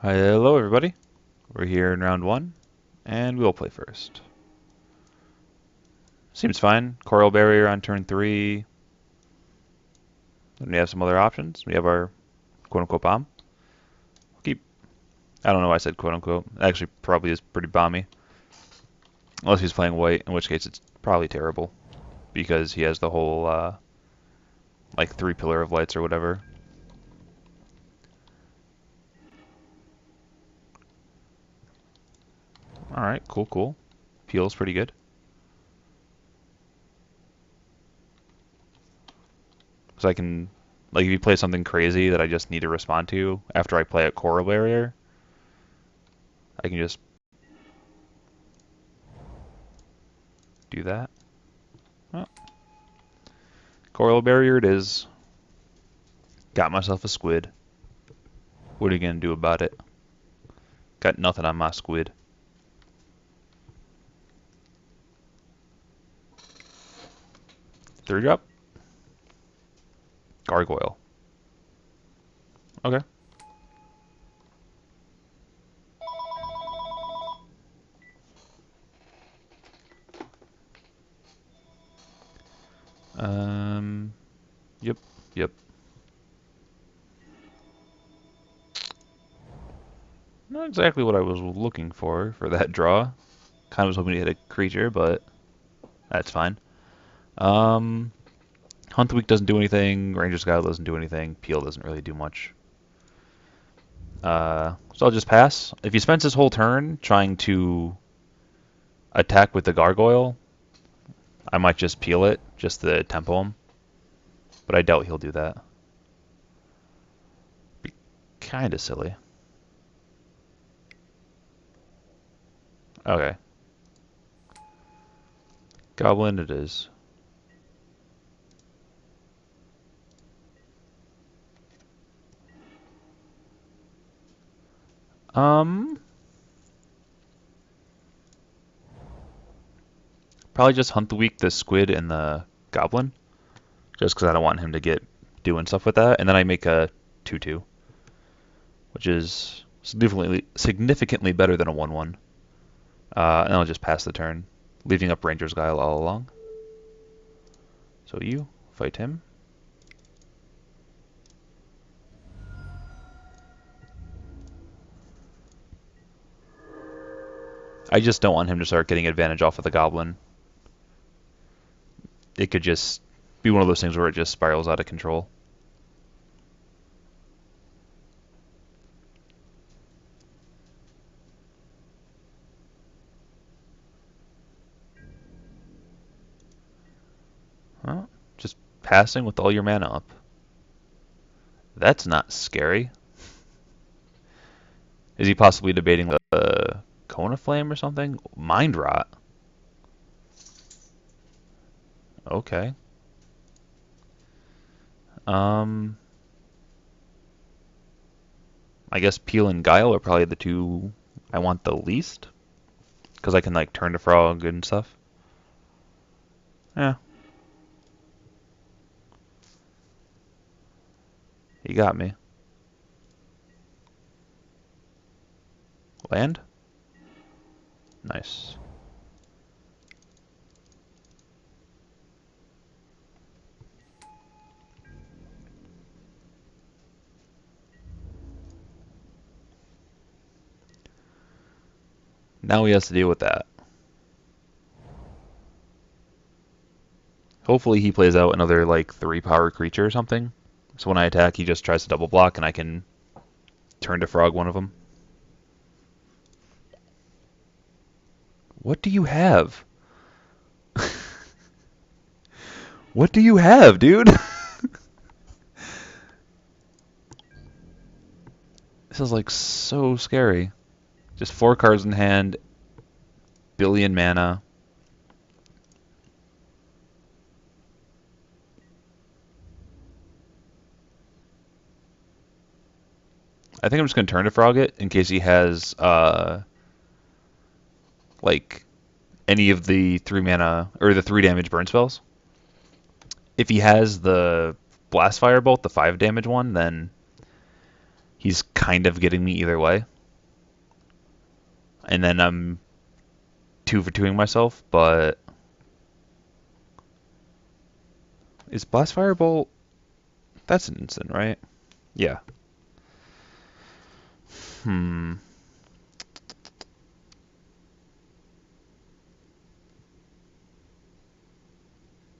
Hello, everybody. We're here in round one, and we'll play first. Seems fine. Coral barrier on turn three. Then we have some other options. We have our quote-unquote bomb. Keep. I don't know why I said quote-unquote. Actually, probably is pretty bomby. Unless he's playing white, in which case it's probably terrible because he has the whole like 3 pillar of lights or whatever. All right, cool. Peel's pretty good. So I can, like, if you play something crazy that I just need to respond to after I play a coral barrier, I can just do that. Oh, coral barrier it is. Got myself a squid. What are you gonna do about it? Got nothing on my squid. Third drop. Gargoyle. Okay. Um. Yep. Not exactly what I was looking for that draw. Kind of was hoping to hit a creature, but that's fine. Hunt the Weak doesn't do anything. Ranger's Guile doesn't do anything. Peel doesn't really do much. So I'll just pass. If he spends his whole turn trying to attack with the Gargoyle, I might just peel it, just to tempo him. But I doubt he'll do that. Be kind of silly. Okay. Goblin it is. Probably just Hunt the Weak, the Squid, and the Goblin. Just because I don't want him to get doing stuff with that. And then I make a 2/2, which is significantly better than a 1/1. And I'll just pass the turn, leaving up Ranger's Guile all along. So you fight him. I just don't want him to start getting advantage off of the Goblin. It could just be one of those things where it just spirals out of control. Well, just passing with all your mana up. That's not scary. Is he possibly debating the Cone of Flame or something? Mind Rot. Okay. Um, I guess Peel and Guile are probably the two I want the least, because I can like turn to Frog and stuff. Yeah, you got me. Land? Nice. Now he has to deal with that. Hopefully he plays out another like 3 power creature or something. So when I attack, he just tries to double block and I can turn to Frog one of them. What do you have? What do you have, dude? This is like so scary. Just 4 cards in hand, billion mana. I think I'm just gonna turn to Frog it in case he has like any of the 3 mana or the 3 damage burn spells. If he has the Blast Firebolt, the 5 damage one, then he's kind of getting me either way. And then I'm 2 for 2ing myself, but is Blast Firebolt? That's an instant, right? Yeah. Hmm.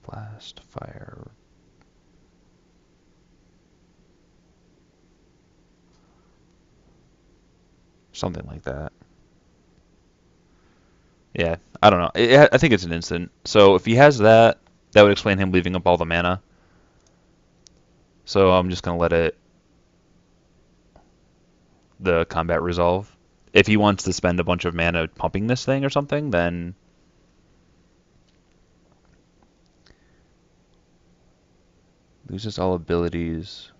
Blast Fire. Something like that. Yeah, I don't know. I think it's an instant. So if he has that, that would explain him leaving up all the mana. So I'm just gonna let the combat resolve. If he wants to spend a bunch of mana pumping this thing or something, then loses all abilities.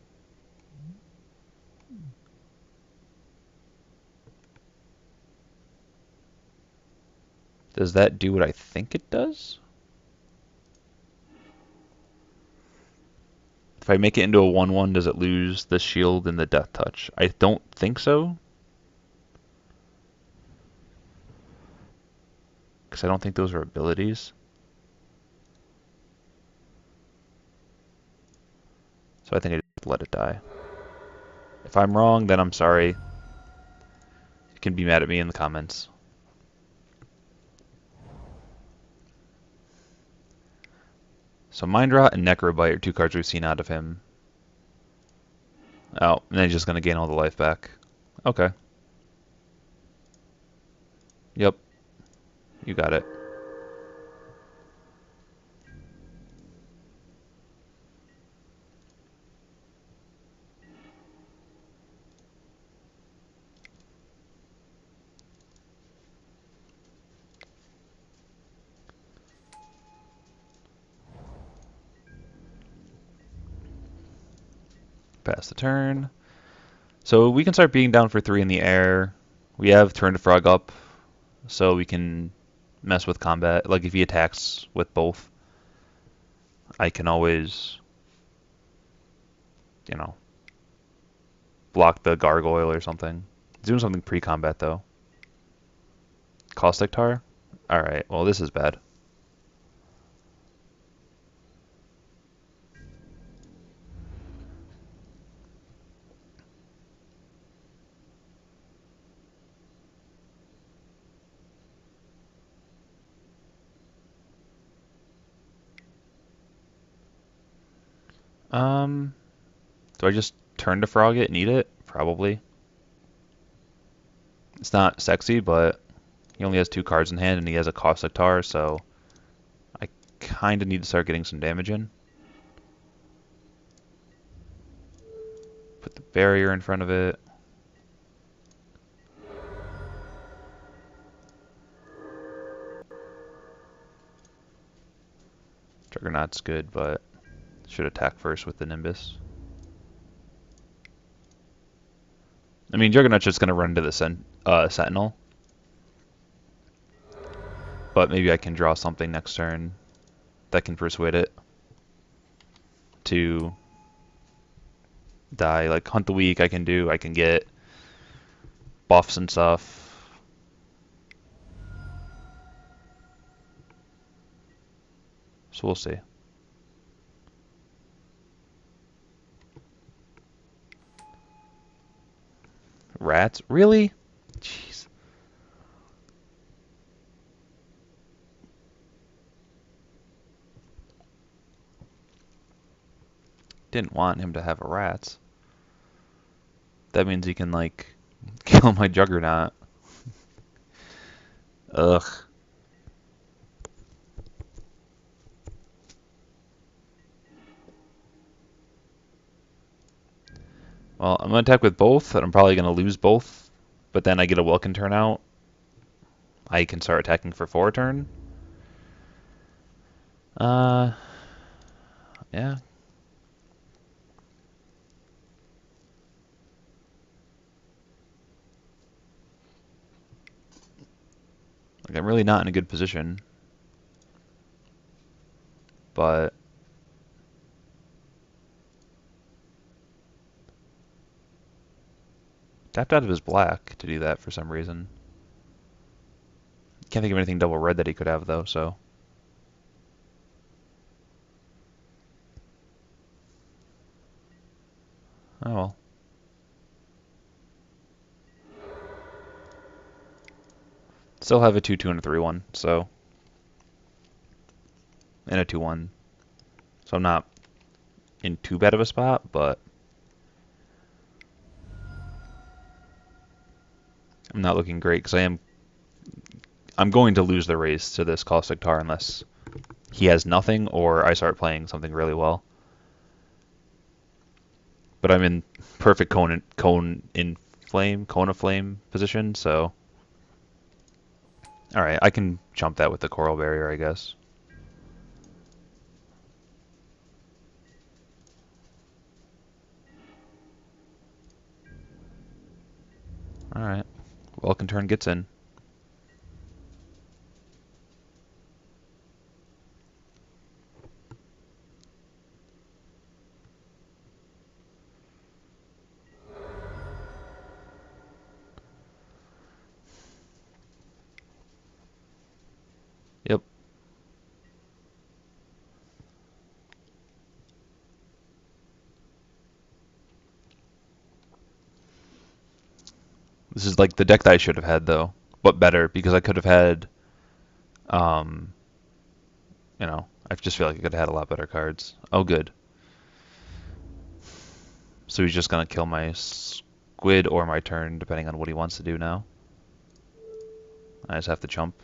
Does that do what I think it does? If I make it into a 1/1, does it lose the shield and the death touch? I don't think so. Because I don't think those are abilities. So I think I just let it die. If I'm wrong, then I'm sorry. You can be mad at me in the comments. So Mind Rot and Necrobite are 2 cards we've seen out of him. Oh, and then he's just going to gain all the life back. Okay. Yep. You got it. Pass the turn. So we can start being down for 3 in the air. We have Turn to Frog up, so we can mess with combat. Like if he attacks with both, I can always, you know, block the gargoyle or something. He's doing something pre-combat though. Caustic Tar? Alright, well this is bad. Um, do I just turn to frog it and eat it? Probably. It's not sexy, but he only has 2 cards in hand and he has a Caustic Tar, so I kind of need to start getting some damage in. Put the barrier in front of it. Juggernaut's good, but should attack first with the Nimbus. I mean, Juggernaut's just going to run to the Sentinel. But maybe I can draw something next turn that can persuade it to die. Like Hunt the Weak I can do. I can get buffs and stuff. So we'll see. Rats? Really? Jeez. Didn't want him to have a rats. That means he can, like, kill my Juggernaut. Ugh. Well, I'm going to attack with both, and I'm probably going to lose both. But then I get a Welkin turn out. I can start attacking for 4 turn. Uh, yeah. Like, I'm really not in a good position. But tapped out of his black to do that for some reason. Can't think of anything double red that he could have though, so. Oh well. Still have a 2-2 and a 3-1, so. And a 2-1. So I'm not in too bad of a spot, but I'm not looking great because I'm going to lose the race to this Caustic Tar unless he has nothing or I start playing something really well. But I'm in perfect cone of flame position, so all right, I can jump that with the coral barrier, I guess. All right, Welcome turn gets in. Yep. This is like the deck that I should have had though, but better because I could have had, um, I just feel like I could have had a lot better cards. Oh, good. So he's just gonna kill my squid or my turn, depending on what he wants to do now. I just have to jump.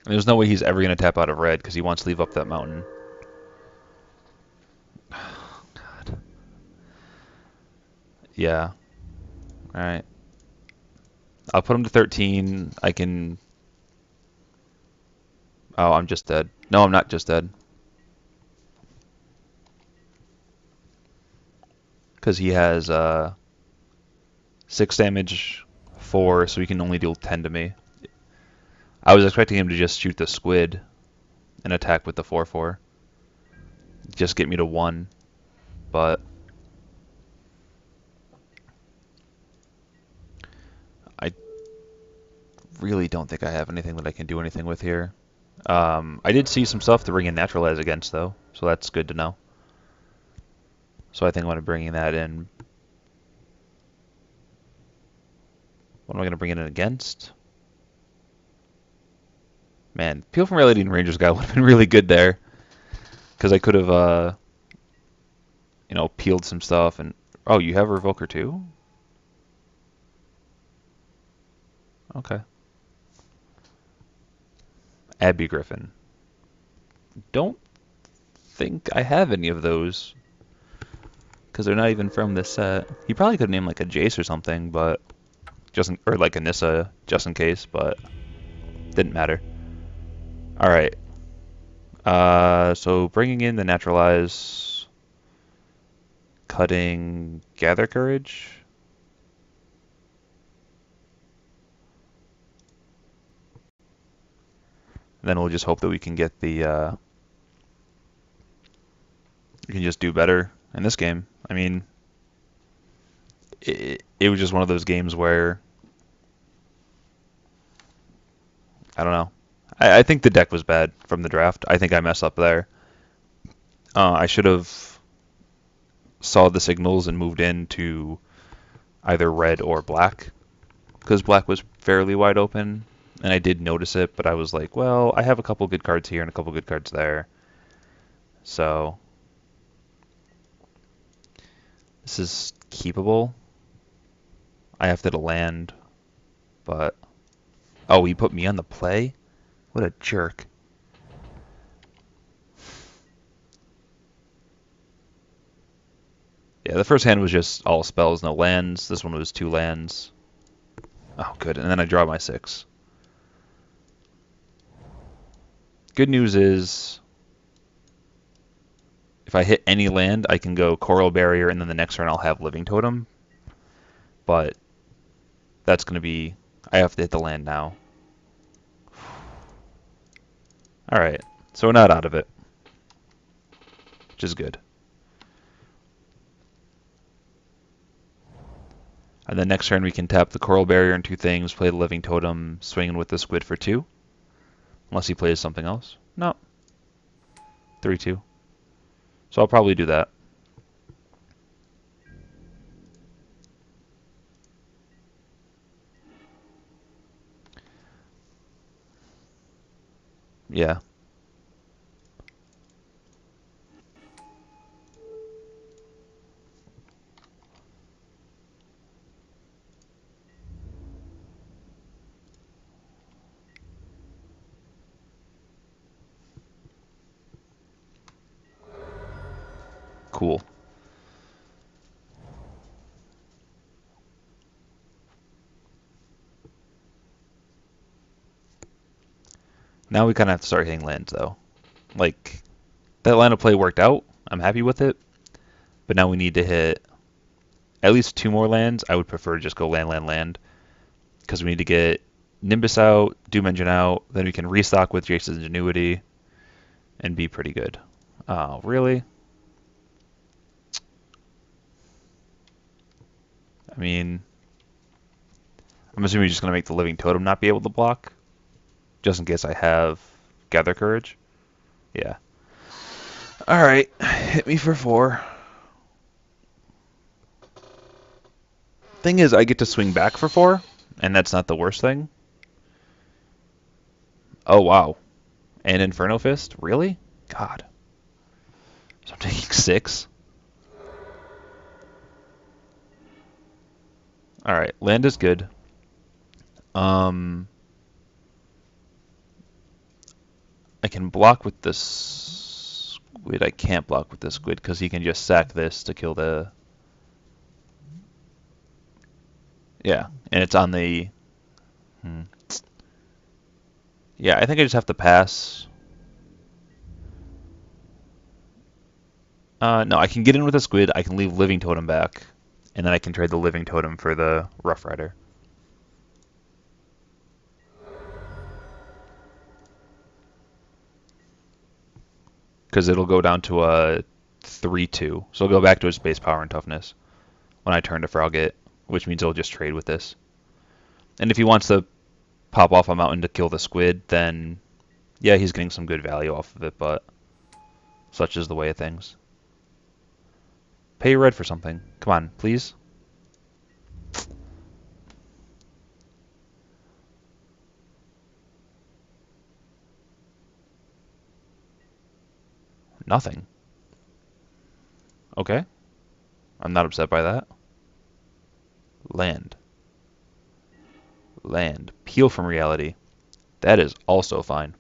And there's no way he's ever gonna tap out of red because he wants to leave up that mountain. Oh, God. Yeah. All right. I'll put him to 13. I can. Oh, I'm just dead. No, I'm not just dead. Because he has 6 damage, 4, so he can only deal 10 to me. I was expecting him to just shoot the squid and attack with the 4/4. Just get me to 1, but I really don't think I have anything that I can do anything with here. I did see some stuff to bring in Naturalize against, though, so that's good to know. So I think I'm going to bring that in. What am I going to bring it in against? Man, Peel from Reality and Rangers guy would have been really good there. Because I could have, peeled some stuff and... Oh, you have Revoker too? Okay. Abby Griffin. Don't think I have any of those. Because they're not even from this set. He probably could name like a Jace or something, but... or like a Nissa, just in case, but... Didn't matter. Alright. So bringing in the Naturalize, cutting Gather Courage. And then we'll just hope that we can get the, we can just do better in this game. I mean, it was just one of those games where, I don't know. I think the deck was bad from the draft. I think I messed up there. I should have saw the signals and moved into either red or black, because black was fairly wide open, and I did notice it, but I was like, well, I have a couple good cards here and a couple good cards there. So this is keepable. I have to land, but oh, he put me on the play? What a jerk. Yeah, the first hand was just all spells, no lands. This one was 2 lands. Oh, good. And then I draw my 6. Good news is, if I hit any land, I can go Coral Barrier, and then the next turn I'll have Living Totem. But that's going to be... I have to hit the land now. Alright, so we're not out of it. which is good. And then next turn we can tap the Coral Barrier and 2 things, play the Living Totem, swinging with the Squid for 2. Unless he plays something else. No. 3-2. So I'll probably do that. Yeah. Cool. Now we kind of have to start hitting lands, though. Like, that line of play worked out. I'm happy with it. But now we need to hit at least 2 more lands. I would prefer to just go land, land, land. Because we need to get Nimbus out, Doom Engine out. Then we can restock with Jace's Ingenuity and be pretty good. Oh, really? I mean, I'm assuming you're just going to make the Living Totem not be able to block. Just in case I have Gather Courage. Yeah. Alright, hit me for 4. Thing is, I get to swing back for 4, and that's not the worst thing. Oh, wow. And Inferno Fist? Really? God. So I'm taking 6? Alright, land is good. I can block with this squid. I can't block with this squid because he can just sack this to kill the... Yeah, and it's on the... Yeah, I think I just have to pass. No, I can get in with a squid. I can leave Living Totem back, and then I can trade the Living Totem for the Rough Rider. Because it'll go down to a 3-2. So it'll go back to its base power and toughness when I turn to Frog it, which means it'll just trade with this. And if he wants to pop off a mountain to kill the squid, then yeah, he's getting some good value off of it, but such is the way of things. Pay red for something. Come on, please. Nothing. Okay. I'm not upset by that. Land. Land. Peel from reality. That is also fine.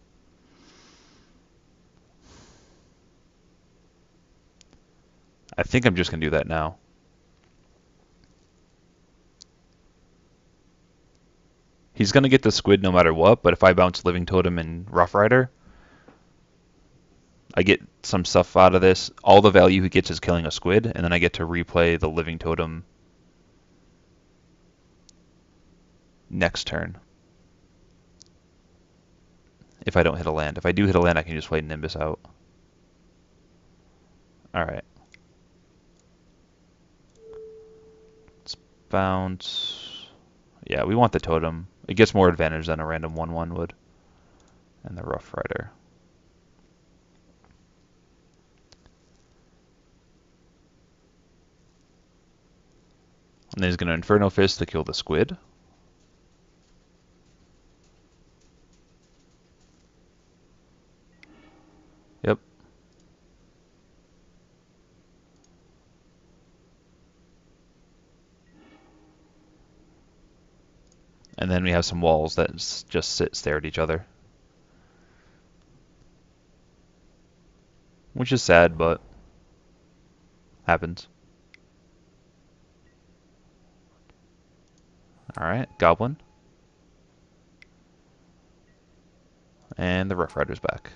I think I'm just going to do that now. He's going to get the squid no matter what, but if I bounce Living Totem and Rough Rider, I get some stuff out of this. All the value he gets is killing a squid, and then I get to replay the Living Totem next turn. If I don't hit a land. If I do hit a land, I can just play Nimbus out. Alright. Let's bounce. Yeah, we want the totem. It gets more advantage than a random 1/1 would. And the Rough Rider. And then he's going to Inferno Fist to kill the squid. Yep. And then we have some walls that just stare at each other. Which is sad, but happens. Alright, Goblin. And the Rough Rider's back.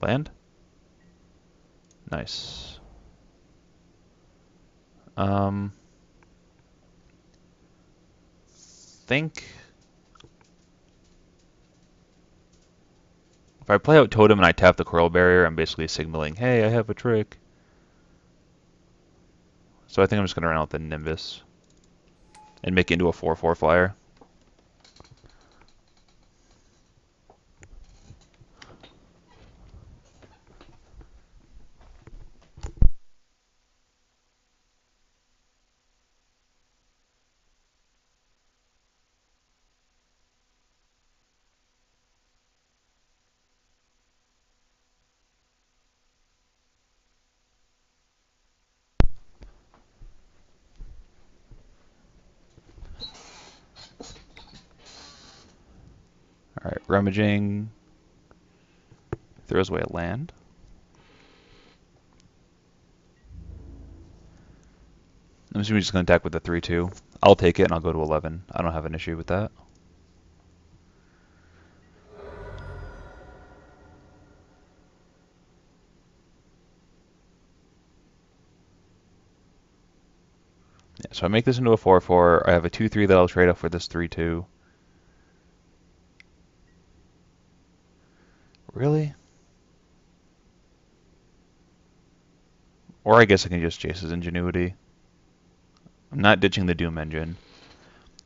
Land? Nice. Think If I play out Totem and I tap the Coral Barrier, I'm basically signaling, hey, I have a trick. So I think I'm just going to run out the Nimbus and make it into a 4/4 flyer. All right, rummaging. Throws away a land. I'm assuming he's just going to attack with the 3/2. I'll take it and I'll go to 11. I don't have an issue with that. Yeah, so I make this into a 4/4. I have a 2/3 that I'll trade off with this 3/2. Really? Or I guess I can just chase his Ingenuity. I'm not ditching the Doom Engine.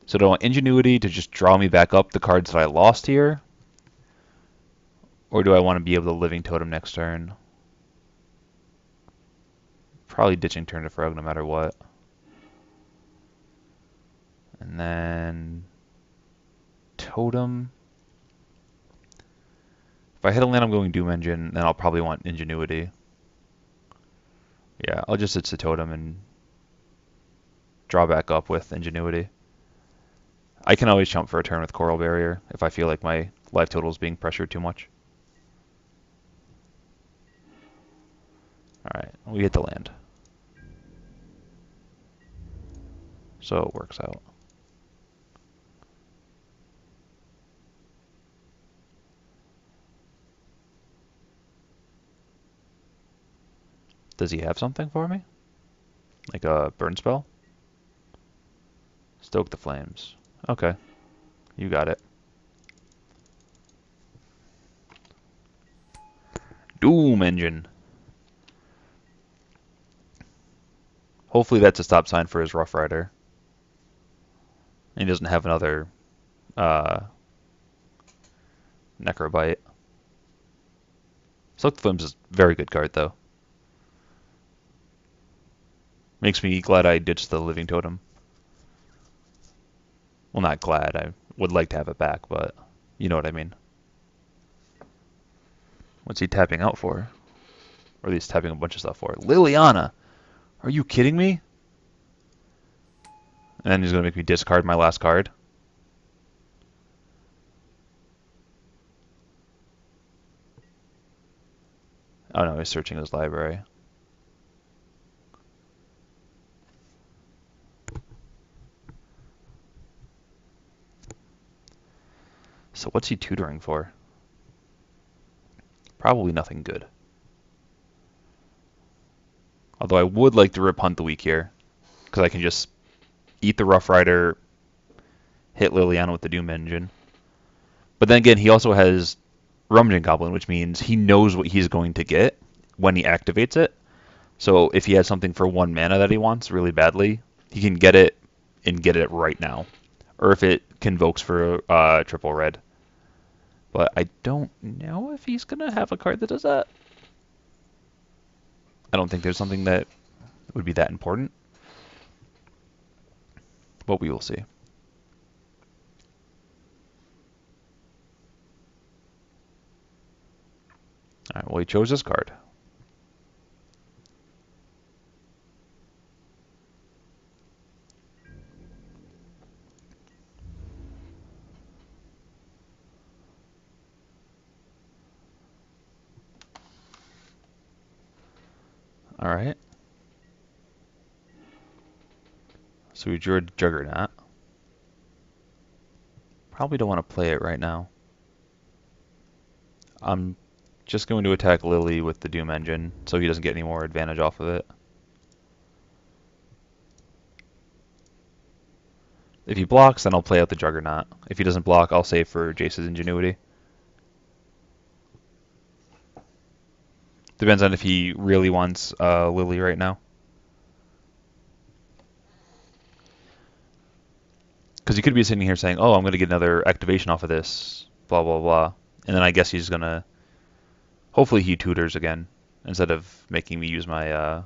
So do I want Ingenuity to just draw me back up the cards that I lost here? Or do I want to be able to Living Totem next turn? Probably ditching Turn to Frog no matter what. And then Totem. If I hit a land, I'm going Doom Engine, then I'll probably want Ingenuity. Yeah, I'll just ditch the Totem and draw back up with Ingenuity. I can always jump for a turn with Coral Barrier if I feel like my life total is being pressured too much. Alright, we hit the land. So it works out. Does he have something for me? Like a burn spell? Stoke the flames. Okay, you got it. Doom Engine. Hopefully that's a stop sign for his Rough Rider. And he doesn't have another Necrobite. Stoke the flames is a very good card though. Makes me glad I ditched the Living Totem. Well, not glad. I would like to have it back, but you know what I mean. What's he tapping out for? Or at least tapping a bunch of stuff for? Liliana! Are you kidding me? And then he's going to make me discard my last card. Oh no, he's searching his library. So what's he tutoring for? Probably nothing good. Although I would like to rip Hunt the Weak here, because I can just eat the Rough Rider, hit Liliana with the Doom Engine. But then again, he also has Rummaging Goblin, which means he knows what he's going to get when he activates it. So if he has something for 1 mana that he wants really badly, he can get it and get it right now. Or if it convokes for triple red. But I don't know if he's going to have a card that does that. I don't think there's something that would be that important. But we will see. Alright, well he chose this card. Alright. So we drew a Juggernaut. Probably don't want to play it right now. I'm just going to attack Lily with the Doom Engine so he doesn't get any more advantage off of it. If he blocks, then I'll play out the Juggernaut. If he doesn't block, I'll save for Jace's Ingenuity. Depends on if he really wants Lily right now. Because he could be sitting here saying, "Oh, I'm going to get another activation off of this, blah blah blah," and then I guess he's gonna. Hopefully, he tutors again instead of making me use my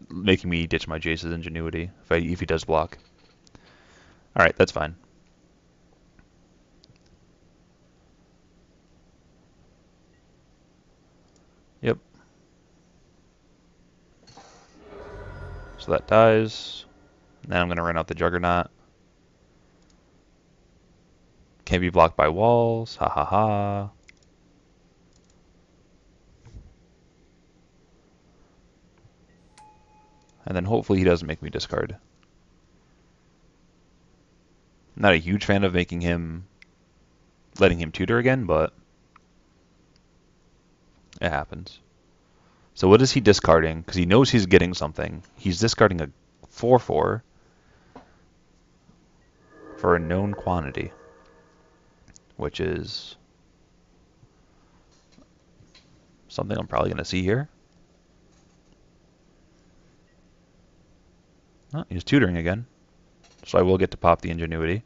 making me ditch my Jace's ingenuity if he does block. All right, that's fine. Yep. So that dies. Now I'm going to run out the Juggernaut. Can't be blocked by walls. Ha ha ha. And then hopefully he doesn't make me discard. I'm not a huge fan of letting him tutor again, but it happens. So what is he discarding? Because he knows he's getting something. He's discarding a 4/4 for a known quantity, which is something I'm probably going to see here. Oh, he's tutoring again, so I will get to pop the ingenuity.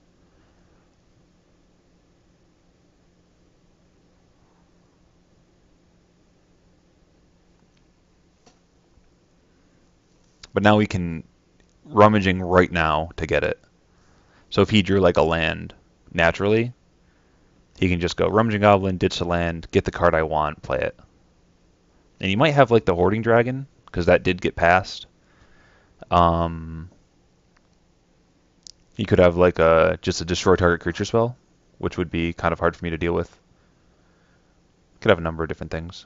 But now we can rummaging right now to get it. So if he drew like a land naturally, he can just go Rummaging Goblin, ditch the land, get the card I want, play it. And he might have like the Hoarding Dragon, because that did get passed. He could have like just a destroy target creature spell, which would be kind of hard for me to deal with. Could have a number of different things.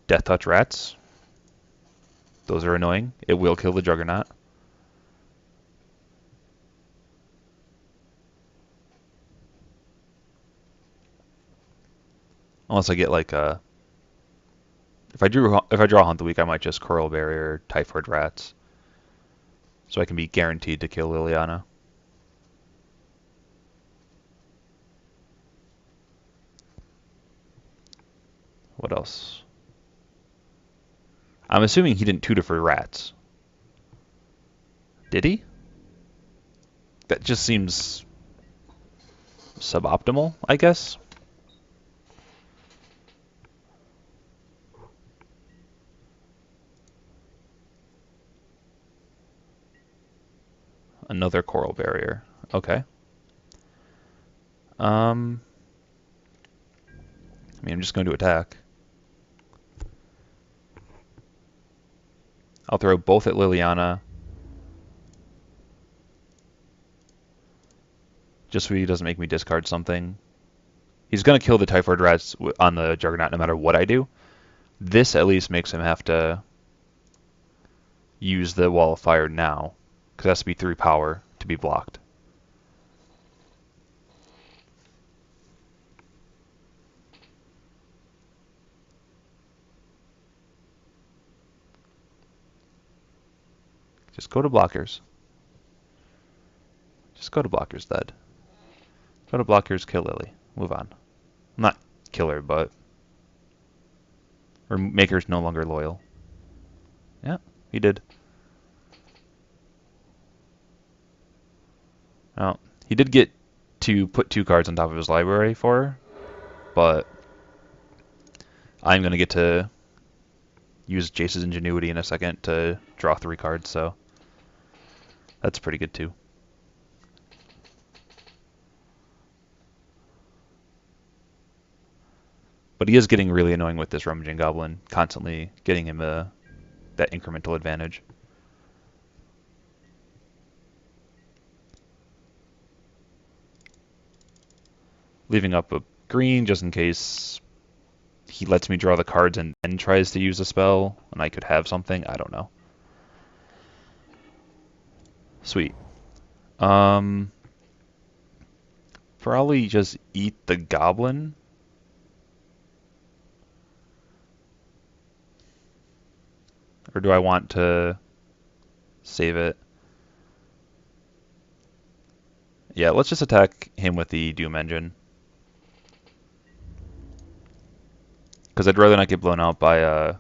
Death Touch Rats. Those are annoying. It will kill the Juggernaut. Unless I get like a... If I draw Hunt the Week, I might just Coral Barrier, Typhoid Rats. So I can be guaranteed to kill Liliana. What else? I'm assuming he didn't tutor for rats. Did he? That just seems suboptimal, I guess. Another Coral Barrier. Okay. I mean, I'm just going to attack. I'll throw both at Liliana. Just so he doesn't make me discard something. He's going to kill the Typhoid Rats on the Juggernaut no matter what I do. This at least makes him have to use the Wall of Fire now, because it has to be 3 power to be blocked. Just go to blockers. Just go to blockers, Dead. Go to blockers, kill Lily. Move on. Not kill her, but... Or make her no longer loyal. Yeah, he did. Well, he did get to put 2 cards on top of his library for her, but I'm going to get to use Jace's Ingenuity in a second to draw 3 cards, so that's pretty good too. But he is getting really annoying with this Rummaging Goblin, constantly getting him that incremental advantage. Leaving up a green just in case he lets me draw the cards and then tries to use a spell, and I could have something. I don't know. Sweet. Probably just eat the Goblin. Or do I want to save it? Yeah, let's just attack him with the Doom Engine. Because I'd rather not get blown out by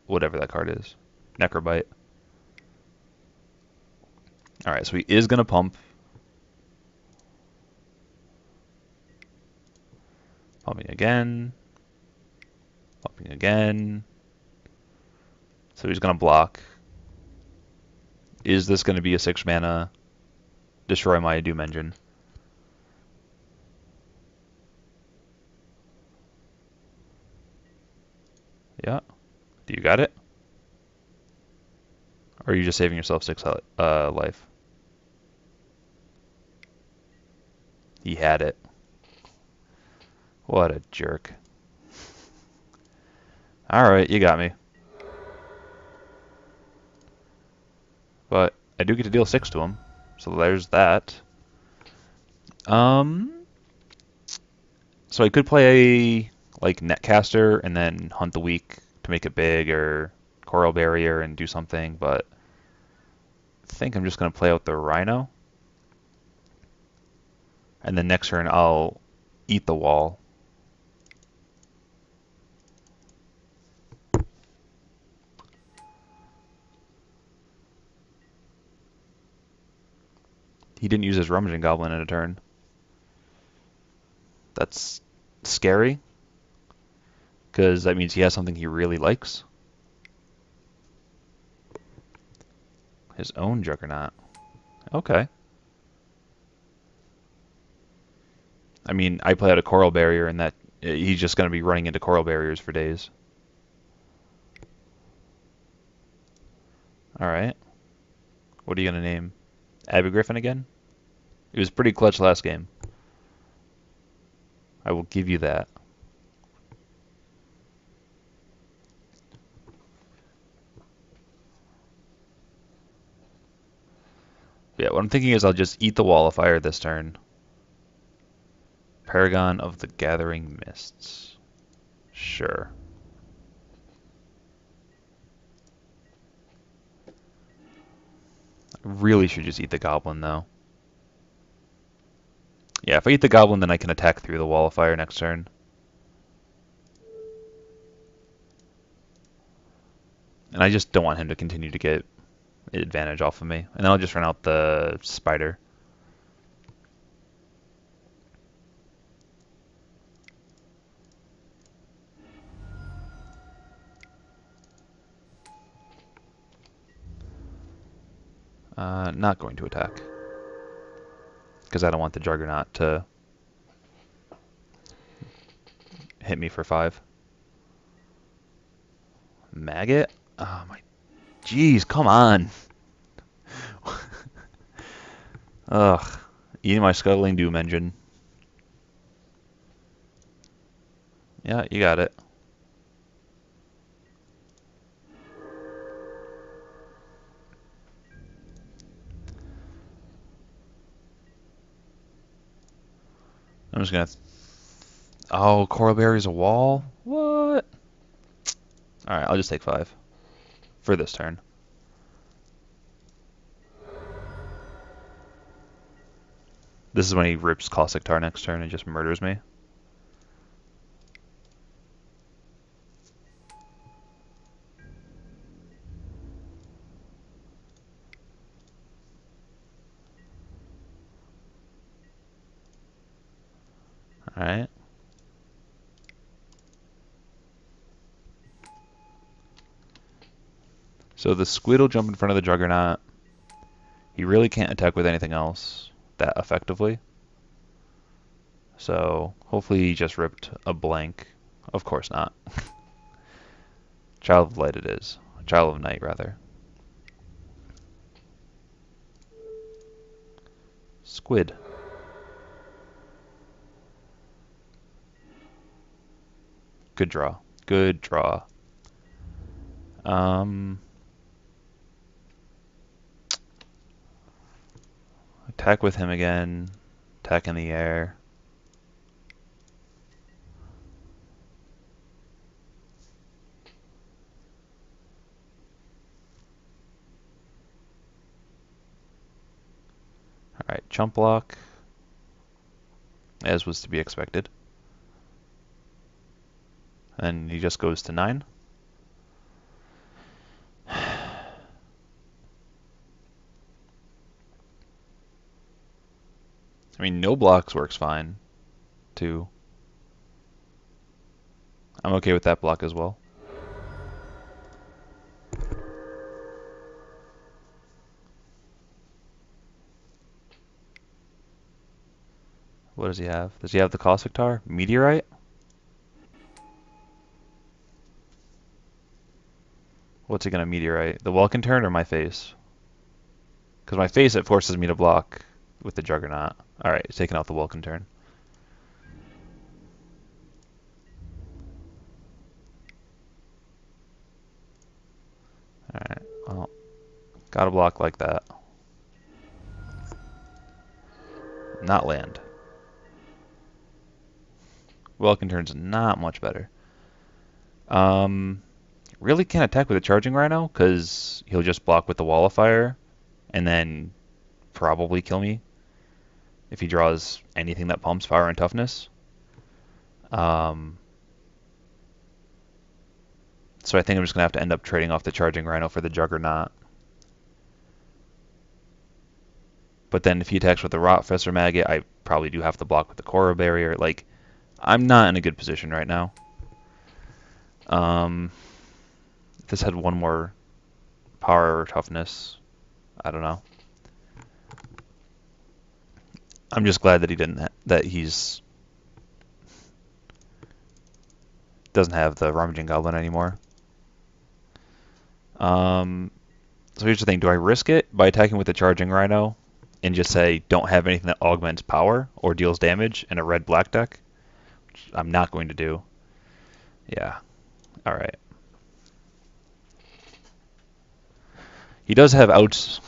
whatever that card is. Necrobite. Alright, so he is going to pump. Pumping again. Pumping again. So he's going to block. Is this going to be a 6 mana destroy my Doom Engine? Yeah. Do you got it? Or are you just saving yourself 6 life? He had it. What a jerk. Alright, you got me. But I do get to deal 6 to him. So there's that. So I could play like Netcaster and then Hunt the Weak to make it big, or Coral Barrier and do something, but I think I'm just going to play out the Rhino. And then next turn I'll eat the wall. He didn't use his Rummaging Goblin in a turn. That's scary, because that means he has something he really likes. His own Juggernaut. Okay. I mean, I play out a Coral Barrier, and that he's just going to be running into Coral Barriers for days. Alright. What are you going to name? Abby Griffin again? It was pretty clutch last game. I will give you that. Yeah, what I'm thinking is I'll just eat the Wall of Fire this turn. Paragon of the Gathering Mists. Sure. I really should just eat the Goblin, though. Yeah, if I eat the Goblin, then I can attack through the Wall of Fire next turn. And I just don't want him to continue to get advantage off of me. And then I'll just run out the Spider. Not going to attack. Because I don't want the Juggernaut to hit me for 5. Maggot? Oh my... Jeez, come on! Ugh. Eating my Scuttling Doom Engine. Yeah, you got it. I'm just gonna... Oh, Coral Barrier's a wall? What? Alright, I'll just take 5. For this turn. This is when he rips Caustic Tar next turn and just murders me. Alright. So the Squid will jump in front of the Juggernaut. He really can't attack with anything else that effectively. So hopefully he just ripped a blank. Of course not. Child of Light it is. Child of Night, rather. Squid. Good draw. Good draw. Attack with him again. Attack in the air. Alright, chump block. As was to be expected. And he just goes to 9. I mean, no blocks works fine, too. I'm okay with that block as well. What does he have? Does he have the Caustic Tar? Meteorite? What's he gonna meteorite? The Welkin turn or my face? Because my face, it forces me to block with the Juggernaut. Alright, he's taking out the Welkin turn. Alright, well, gotta block like that. Not land. Welkin turn's not much better. Really can't attack with a Charging Rhino, because he'll just block with the Wall of Fire, and then probably kill me if he draws anything that pumps Fire and Toughness. So I think I'm just going to have to end up trading off the Charging Rhino for the Juggernaut. But then if he attacks with the Rotfest or Maggot, I probably do have to block with the Korra Barrier. Like, I'm not in a good position right now. If this had one more power or toughness, I don't know. I'm just glad that he didn't doesn't have the Rummaging Goblin anymore. So here's the thing: do I risk it by attacking with the Charging Rhino and just say don't have anything that augments power or deals damage in a red-black deck? Which I'm not going to do. Yeah. All right. He does have outs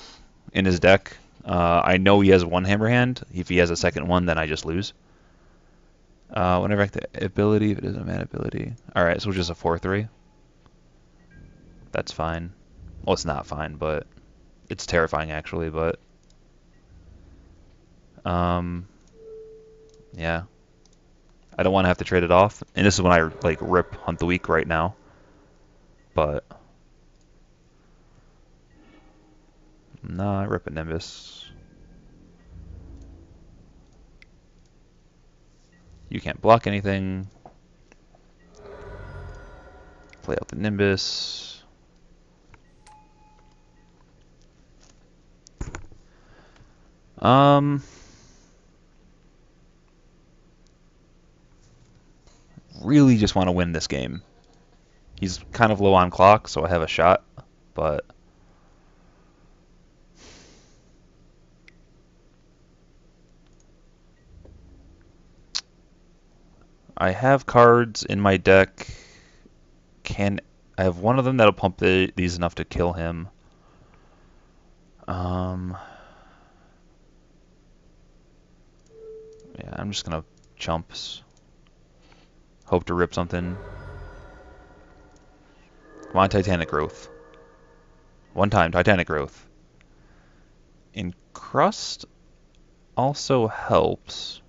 in his deck. I know he has one Hammer Hand. If he has a second one, then I just lose. Whenever I the ability, if it isn't a mana ability. Alright, so just a 4-3. That's fine. Well, it's not fine, but it's terrifying actually, but yeah. I don't want to have to trade it off. And this is when I like rip Hunt the Weak right now. But no, I rip a Nimbus. You can't block anything. Play out the Nimbus. Really just want to win this game. He's kind of low on clock, so I have a shot, but I have cards in my deck. I have one of them that'll pump these enough to kill him. Yeah, I'm just gonna chumps. Hope to rip something. Come on, Titanic Growth. One time, Titanic Growth. Encrust also helps.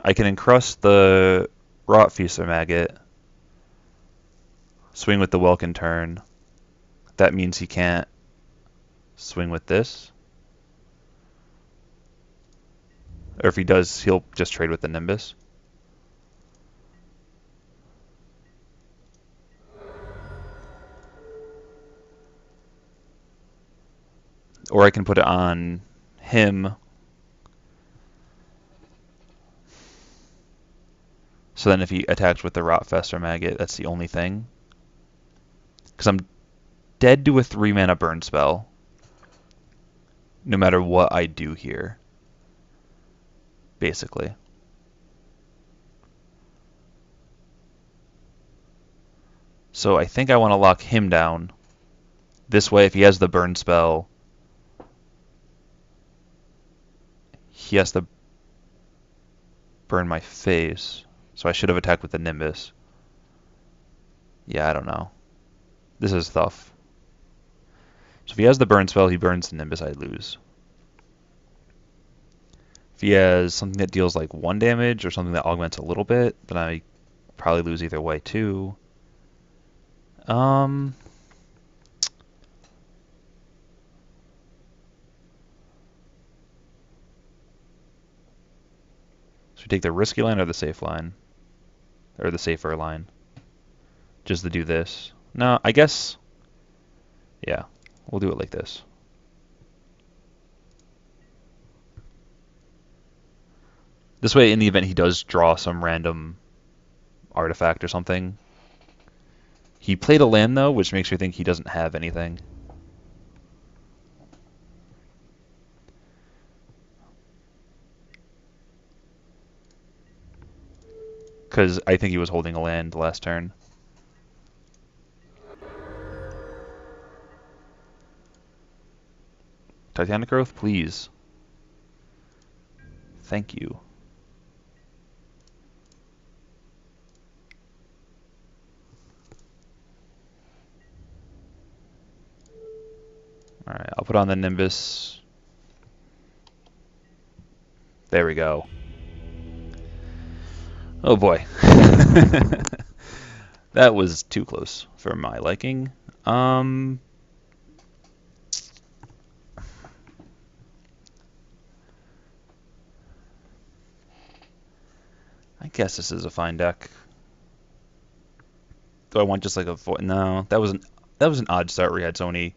I can encrust the Rotfeaster Maggot. Swing with the Welkin turn. That means he can't swing with this. Or if he does, he'll just trade with the Nimbus. Or I can put it on him. So then if he attacks with the Rotfest or Maggot, that's the only thing. Because I'm dead to a 3-mana burn spell. No matter what I do here. Basically. So I think I want to lock him down. This way, if he has the burn spell, he has to burn my face. So I should have attacked with the Nimbus. Yeah, I don't know. This is tough. So if he has the burn spell, he burns the Nimbus, I lose. If he has something that deals like 1 damage or something that augments a little bit, then I Probably lose either way too. Um, should we take the risky line or the safe line? Or the safer line? Just to do this. No, I guess, yeah, we'll do it like this. This way, in the event he does draw some random artifact or something. He played a land, though, which makes me think he doesn't have anything. Because I think he was holding a land last turn. Titanic Growth, please. Thank you. Alright, I'll put on the Nimbus. There we go. Oh boy. That was too close for my liking. I guess this is a fine deck. Do I want just like a no? That was an odd start where he had so many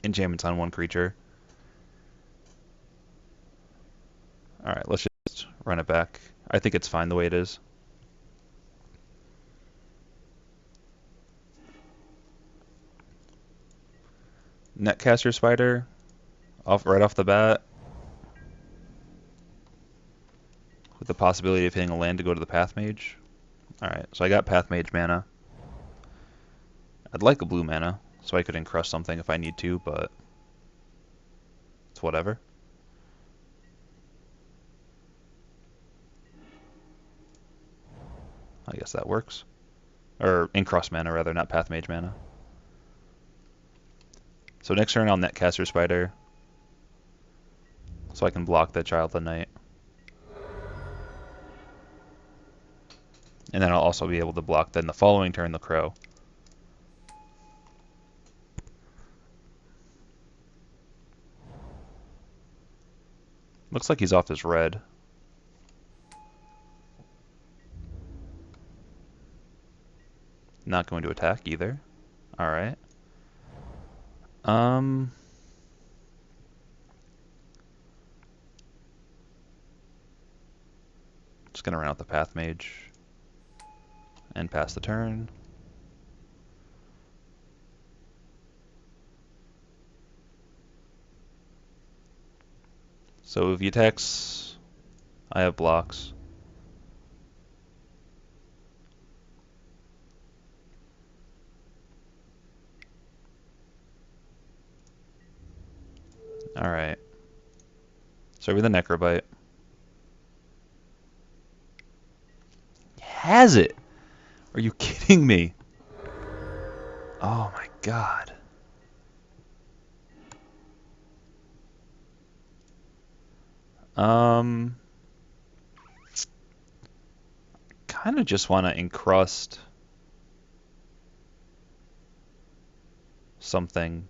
enchantments on one creature. All right, let's just run it back. I think it's fine the way it is. Netcaster Spider, right off the bat, with the possibility of hitting a land to go to the Path Mage. All right, so I got Path Mage mana. I'd like a blue mana, so I could encrust something if I need to, but it's whatever. I guess that works. Or encrust mana, rather, not Path Mage mana. So next turn I'll Netcaster Spider, so I can block the Child of the Night. And then I'll also be able to block then the following turn the Crow. Looks like he's off his red. Not going to attack either. Alright. Just gonna run out the Path Mage and pass the turn. So if he attacks, I have blocks. Alright. So with the Necrobite. Has it? Are you kidding me? Oh my god. Kind of just want to encrust something,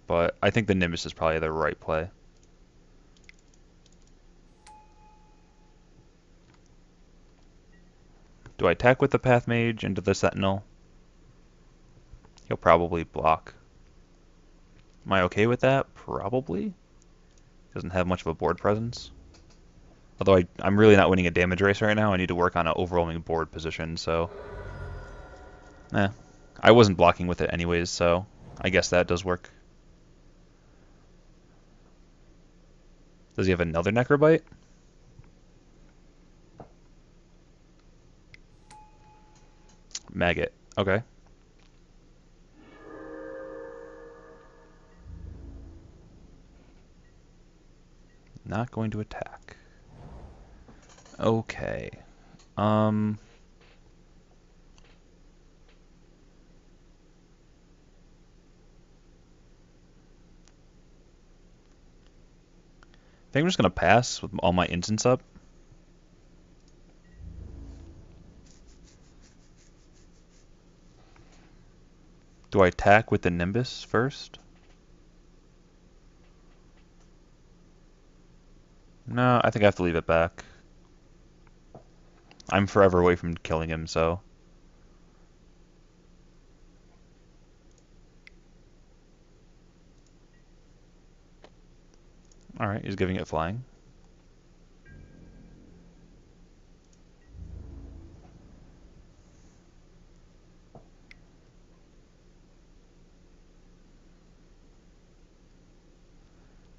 but I think the Nimbus is probably the right play. Do I attack with the Path Mage into the Sentinel? He'll probably block. Am I okay with that? Probably. Doesn't have much of a board presence. Although I'm really not winning a damage race right now. I need to work on an overwhelming board position, so... I wasn't blocking with it anyways, so I guess that does work. Does he have another Necrobite? Maggot. Okay. Not going to attack. Okay. I think I'm just going to pass with all my instants up. Do I attack with the Nimbus first? No, I think I have to leave it back. I'm forever away from killing him, so. Alright, he's giving it flying.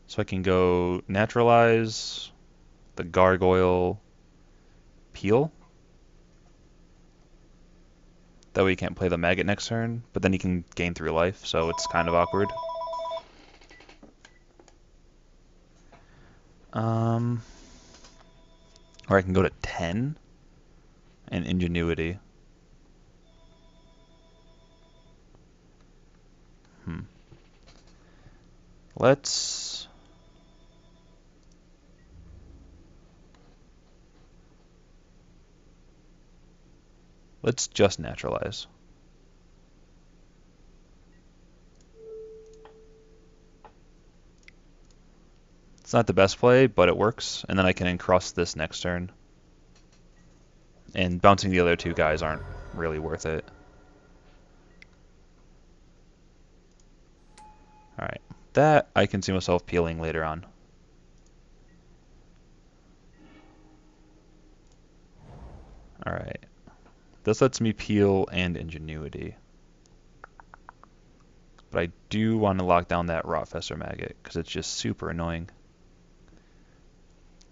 So I can go naturalize, the gargoyle, peel. That way he can't play the maggot next turn, but then he can gain 3 life, so it's kind of awkward. Or I can go to 10 and ingenuity. Let's just naturalize. It's not the best play, but it works, and then I can encrust this next turn. And bouncing the other 2 guys aren't really worth it. Alright, that I can see myself peeling later on. Alright, this lets me peel and ingenuity. But I do want to lock down that Rotfester maggot, because it's just super annoying.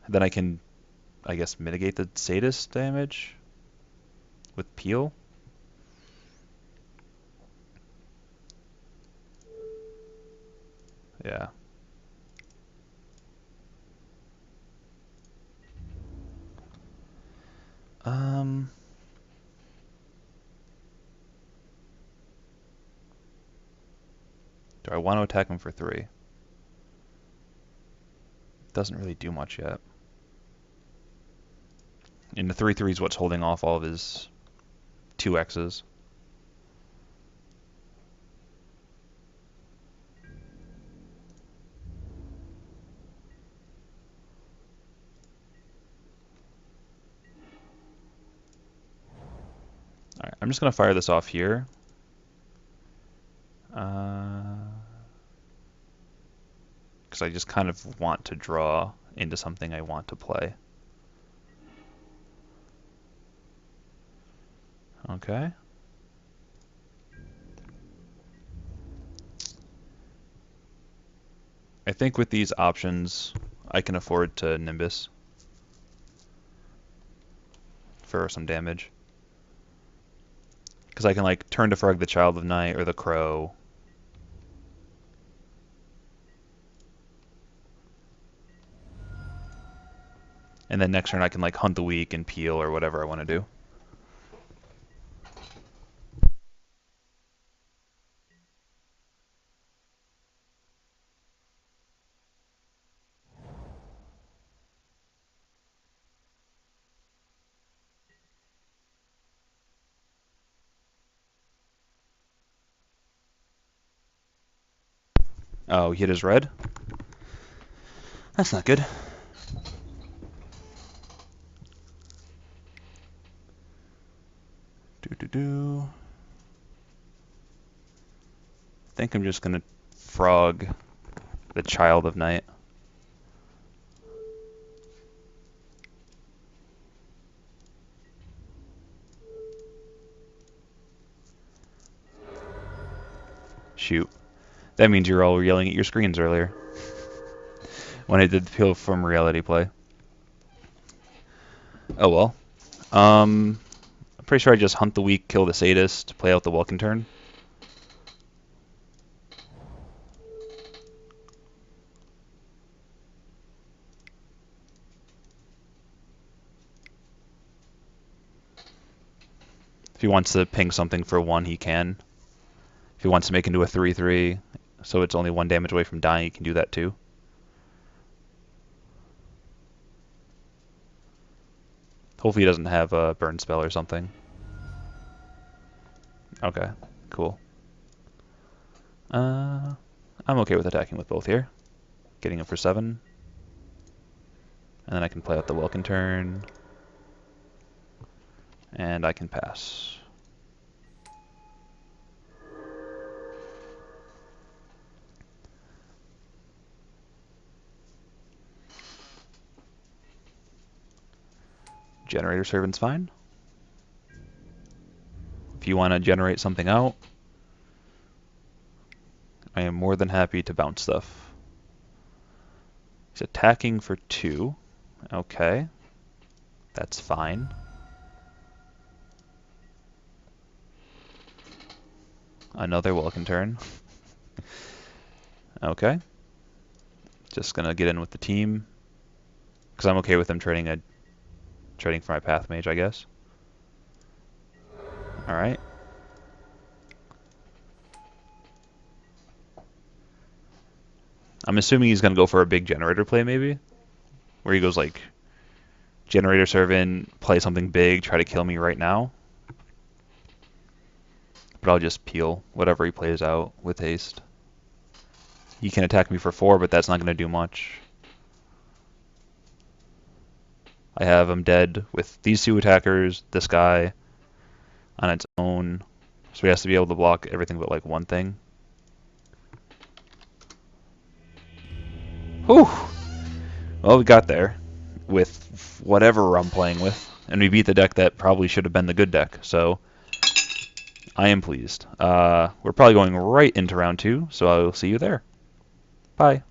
Then I can, I guess, mitigate the sadist damage with peel. Yeah. Do I want to attack him for 3? Doesn't really do much yet. And the 3/3 is what's holding off all of his 2x's. Alright, I'm just going to fire this off here. Because I just kind of want to draw into something I want to play. Okay. I think with these options, I can afford to Nimbus for some damage. Because I can like turn to frag the Child of Night or the Crow. And then next turn I can like hunt the weak and peel or whatever I want to do. Oh, he hit his red? That's not good. I think I'm just gonna frog the Child of Night. Shoot. That means you're all yelling at your screens earlier. When I did the peel from reality play. Oh well. I'm pretty sure I just hunt the weak, kill the sadist, play out the welcome turn. If he wants to ping something for 1, he can. If he wants to make into a 3/3, so it's only 1 damage away from dying, he can do that too. Hopefully he doesn't have a burn spell or something. Okay, cool. I'm okay with attacking with both here. Getting him for 7. And then I can play out the Welkin turn. And I can pass. Generator Servant's fine. If you want to generate something out, I am more than happy to bounce stuff. He's attacking for 2. Okay. That's fine. Another Welkin turn. Okay. Just gonna get in with the team. Because I'm okay with them trading for my Path Mage, I guess. Alright. I'm assuming he's gonna go for a big generator play, maybe? Where he goes like, Generator Servant, play something big, try to kill me right now. But I'll just peel whatever he plays out with haste. He can attack me for 4, but that's not gonna do much. I have him dead with these 2 attackers, this guy on its own. So he has to be able to block everything but like one thing. Whew! Well, we got there with whatever I'm playing with. And we beat the deck that probably should have been the good deck. So I am pleased. We're probably going right into round 2, so I will see you there. Bye.